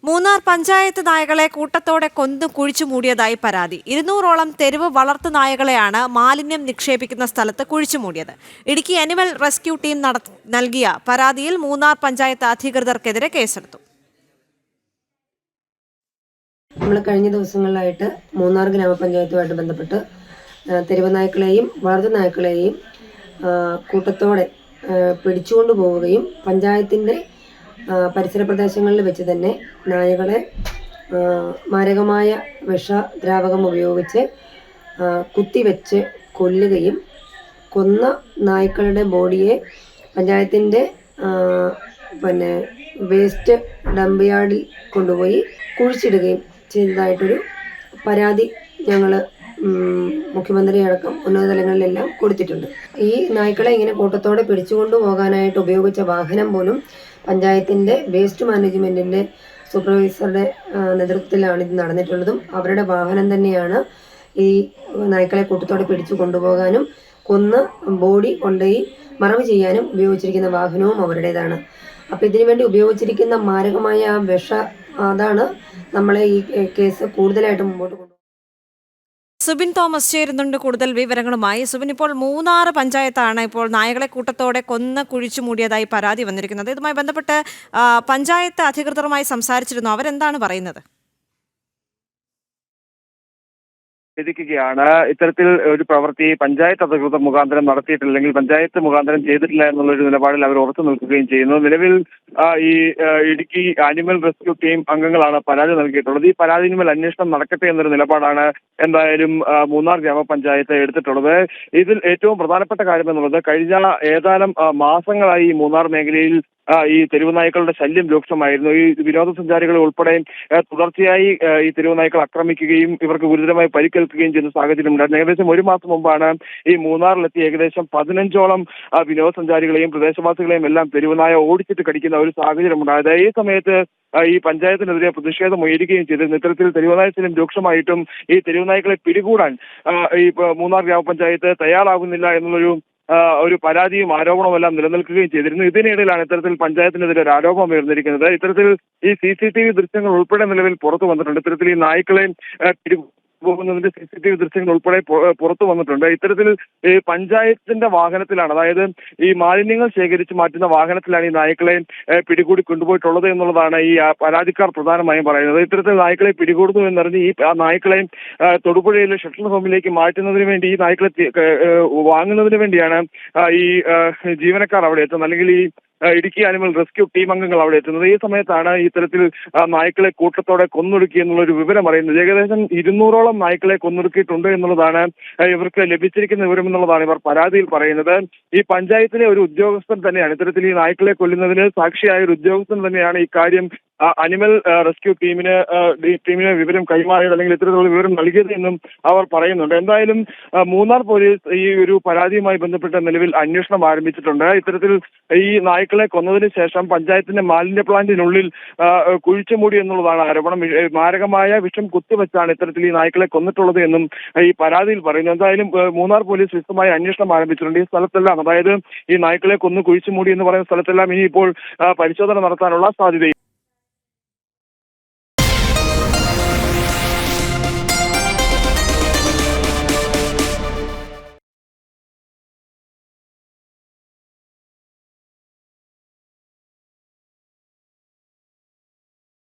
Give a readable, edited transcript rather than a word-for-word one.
മൂന്നാർ പഞ്ചായത്ത് നായകളെ കൂട്ടത്തോടെ കൊന്നു കുഴിച്ചു മൂടിയതായി പരാതി. 200ഓളം തെരുവ് വളർത്തു നായകളെയാണ് മാലിന്യം നിക്ഷേപിക്കുന്ന സ്ഥലത്ത് കുഴിച്ചു മൂടിയത്. ഇടുക്കി അനിമൽ റെസ്ക്യൂ ടീം നൽകിയ പരാതിയിൽ മൂന്നാർ പഞ്ചായത്ത് അധികൃതർക്കെതിരെ കേസെടുത്തു. നമ്മൾ കഴിഞ്ഞ ദിവസങ്ങളിലായിട്ട് മൂന്നാർ ഗ്രാമപഞ്ചായത്തുമായിട്ട് ബന്ധപ്പെട്ട് തെരുവ് നായ്ക്കളെയും വളർത്തു നായ്ക്കളെയും കൂട്ടത്തോടെ പിടിച്ചുകൊണ്ടു പോവുകയും പഞ്ചായത്തിൻ്റെ പരിസര പ്രദേശങ്ങളിൽ വെച്ച് തന്നെ നായകളെ മാരകമായ വിഷദ്രാവകം ഉപയോഗിച്ച് കുത്തിവെച്ച് കൊല്ലുകയും കൊന്ന നായ്ക്കളുടെ ബോഡിയെ പഞ്ചായത്തിൻ്റെ വേസ്റ്റ് ഡംപ് യാർഡിൽ കൊണ്ടുപോയി കുഴിച്ചിടുകയും ചെയ്തതായിട്ടൊരു പരാതി ഞങ്ങൾ മുഖ്യമന്ത്രി അടക്കം ഉന്നത തലങ്ങളിലെല്ലാം കൊടുത്തിട്ടുണ്ട്. ഈ നായ്ക്കളെ ഇങ്ങനെ കൂട്ടത്തോടെ പിടിച്ചുകൊണ്ടു പോകാനായിട്ട് ഉപയോഗിച്ച വാഹനം പോലും പഞ്ചായത്തിൻ്റെ വേസ്റ്റ് മാനേജ്മെൻറ്റിൻ്റെ സൂപ്പർവൈസറുടെ നേതൃത്വത്തിലാണ് ഇത് നടന്നിട്ടുള്ളതും അവരുടെ വാഹനം തന്നെയാണ് ഈ നായ്ക്കളെ കൂട്ടത്തോടെ പിടിച്ചു കൊണ്ടുപോകാനും കൊന്ന് ബോഡി കൊണ്ടുപോയി മറവ് ചെയ്യാനും ഉപയോഗിച്ചിരിക്കുന്ന വാഹനവും അവരുടേതാണ്. അപ്പോൾ ഇതിനു വേണ്ടി ഉപയോഗിച്ചിരിക്കുന്ന മാരകമായ അതാണ് നമ്മളെ ഈ കേസ് കൂടുതലായിട്ട് മുമ്പോട്ട് കൊണ്ടുപോകുന്നത്. സുബിൻ തോമസ് ചേരുന്നുണ്ട് കൂടുതൽ വിവരങ്ങളുമായി. സുബിൻ, ഇപ്പോൾ മൂന്നാർ പഞ്ചായത്താണ് ഇപ്പോൾ നായകളെ കൂട്ടത്തോടെ കൊന്ന് കുഴിച്ചു മൂടിയതായി പരാതി വന്നിരിക്കുന്നത്. ഇതുമായി ബന്ധപ്പെട്ട് പഞ്ചായത്ത് അധികൃതരുമായി സംസാരിച്ചിരുന്നു. അവരെന്താണ് പറയുന്നത്? വിധിക്കുകയാണ്. ഇത്തരത്തിൽ ഒരു പ്രവൃത്തി പഞ്ചായത്ത് അധികൃതർ മുഖാന്തരം നടത്തിയിട്ടില്ലെങ്കിൽ പഞ്ചായത്ത് മുഖാന്തരം ചെയ്തിട്ടില്ല എന്നുള്ളൊരു നിലപാടിൽ അവർ ഉറച്ചു നിൽക്കുകയും ചെയ്യുന്നു. നിലവിൽ ഈ ഇടുക്കി ആനിമൽ റെസ്ക്യൂ ടീം അംഗങ്ങളാണ് പരാതി നൽകിയിട്ടുള്ളത്. ഈ പരാതിയിന്മേൽ അന്വേഷണം നടക്കട്ടെ എന്നൊരു നിലപാടാണ് എന്തായാലും മൂന്നാർ ഗ്രാമപഞ്ചായത്ത് എടുത്തിട്ടുള്ളത്. ഇതിൽ ഏറ്റവും പ്രധാനപ്പെട്ട കാര്യം എന്നുള്ളത് കഴിഞ്ഞ ഏതാനും മാസങ്ങളായി ഈ മൂന്നാർ മേഖലയിൽ ഈ തെരുവ് നായ്ക്കളുടെ ശല്യം രൂക്ഷമായിരുന്നു. ഈ വിനോദസഞ്ചാരികളെ ഉൾപ്പെടെ തുടർച്ചയായി ഈ തെരുവ് നായ്ക്കൾ ആക്രമിക്കുകയും ഇവർക്ക് ഗുരുതരമായി പരിക്കേൽക്കുകയും ചെയ്യുന്ന സാഹചര്യം ഉണ്ടായിരുന്നു. ഏകദേശം ഒരു മാസം മുമ്പാണ് ഈ മൂന്നാറിലെത്തി ഏകദേശം 15ഓളം വിനോദസഞ്ചാരികളെയും പ്രദേശവാസികളെയും എല്ലാം തെരുവ് നായ ഓടിച്ചിട്ട് കടിക്കുന്ന ഒരു സാഹചര്യം ഉണ്ടായത്. ഈ സമയത്ത് ഈ പഞ്ചായത്തിനെതിരെ പ്രതിഷേധം ഉയരുകയും ചെയ്തിരുന്നു. ഇത്തരത്തിൽ തെരുവുനായ ശല്യം രൂക്ഷമായിട്ടും ഈ തെരുവുനായ്ക്കളെ പിടികൂടാൻ ഈ മൂന്നാർ ഗ്രാമപഞ്ചായത്ത് തയ്യാറാകുന്നില്ല എന്നുള്ളൊരു പരാതിയും ആരോപണവും എല്ലാം നിലനിൽക്കുകയും ചെയ്തിരുന്നു. ഇതിനിടയിലാണ് ഇത്തരത്തിൽ പഞ്ചായത്തിനെതിരെ ഒരു ആരോപണം ഉയർന്നിരിക്കുന്നത്. ഇത്തരത്തിൽ ഈ CCTV ദൃശ്യങ്ങൾ ഉൾപ്പെടെ നിലവിൽ പുറത്തു വന്നിട്ടുണ്ട്. ഇത്തരത്തിൽ ഈ നായ്ക്കളെ പോകുന്നതിന്റെ CCTV ദൃശ്യങ്ങൾ ഉൾപ്പെടെ പുറത്തു വന്നിട്ടുണ്ട്. ഇത്തരത്തിൽ ഈ പഞ്ചായത്തിന്റെ വാഹനത്തിലാണ്, അതായത് ഈ മാലിന്യങ്ങൾ ശേഖരിച്ച് മാറ്റുന്ന വാഹനത്തിലാണ് ഈ നായ്ക്കളെ പിടികൂടി കൊണ്ടുപോയിട്ടുള്ളത് എന്നുള്ളതാണ് ഈ പരാതിക്കാർ പ്രധാനമായും പറയുന്നത്. ഇത്തരത്തിൽ നായ്ക്കളെ പിടികൂടുന്നു എന്നറിഞ്ഞ് ഈ നായ്ക്കളെ തൊടുപുഴയിലെ ഷട്ടിൽ ഹോമിലേക്ക് മാറ്റുന്നതിന് വേണ്ടി ഈ നായ്ക്കളെ വാങ്ങുന്നതിന് വേണ്ടിയാണ് ഈ ജീവനക്കാർ അവിടെ എത്തുന്നത്, അല്ലെങ്കിൽ ഈ ഇടുക്കി ആനിമൽ റെസ്ക്യൂ ടീം അംഗങ്ങൾ അവിടെ എത്തുന്നത്. ഈ സമയത്താണ് ഇത്തരത്തിൽ നായ്ക്കളെ കൂട്ടത്തോടെ കൊന്നൊടുക്കി എന്നുള്ളൊരു വിവരം അറിയുന്നത്. ഏകദേശം 200ഓളം നായ്ക്കളെ കൊന്നൊടുക്കിയിട്ടുണ്ട് എന്നുള്ളതാണ് ഇവർക്ക് ലഭിച്ചിരിക്കുന്ന വിവരം എന്നുള്ളതാണ് ഇവർ പരാതിയിൽ പറയുന്നത്. ഈ പഞ്ചായത്തിലെ ഒരു ഉദ്യോഗസ്ഥൻ തന്നെയാണ് ഇത്തരത്തിൽ ഈ നായ്ക്കളെ കൊല്ലുന്നതിന് സാക്ഷിയായ ഒരു ഉദ്യോഗസ്ഥൻ തന്നെയാണ് ഇക്കാര്യം അനിമൽ റെസ്ക്യൂ ടീമിന് വിവരം കൈമാറിയത്, അല്ലെങ്കിൽ ഇത്തരത്തിലുള്ള വിവരം നൽകിയത് എന്നും അവർ പറയുന്നുണ്ട്. എന്തായാലും മൂന്നാർ പോലീസ് ഈ ഒരു പരാതിയുമായി ബന്ധപ്പെട്ട നിലവിൽ അന്വേഷണം ആരംഭിച്ചിട്ടുണ്ട്. ഇത്തരത്തിൽ ഈ നായ്ക്കളെ കൊന്നതിന് ശേഷം പഞ്ചായത്തിന്റെ മാലിന്യ പ്ലാന്റിനുള്ളിൽ കുഴിച്ചു മൂടി എന്നുള്ളതാണ് ആരോപണം. മാരകമായ വിഷം കുത്തിവെച്ചാണ് ഇത്തരത്തിൽ ഈ നായ്ക്കളെ കൊന്നിട്ടുള്ളത് എന്നും ഈ പരാതിയിൽ പറയുന്നു. എന്തായാലും മൂന്നാർ പോലീസ് വിശദമായ അന്വേഷണം ആരംഭിച്ചിട്ടുണ്ട്. ഈ സ്ഥലത്തെല്ലാം, അതായത് ഈ നായ്ക്കളെ കൊന്നു കുഴിച്ചു മൂടി എന്ന് പറയുന്ന സ്ഥലത്തെല്ലാം ഇനിയിപ്പോൾ പരിശോധന നടത്താനുള്ള സാധ്യതയും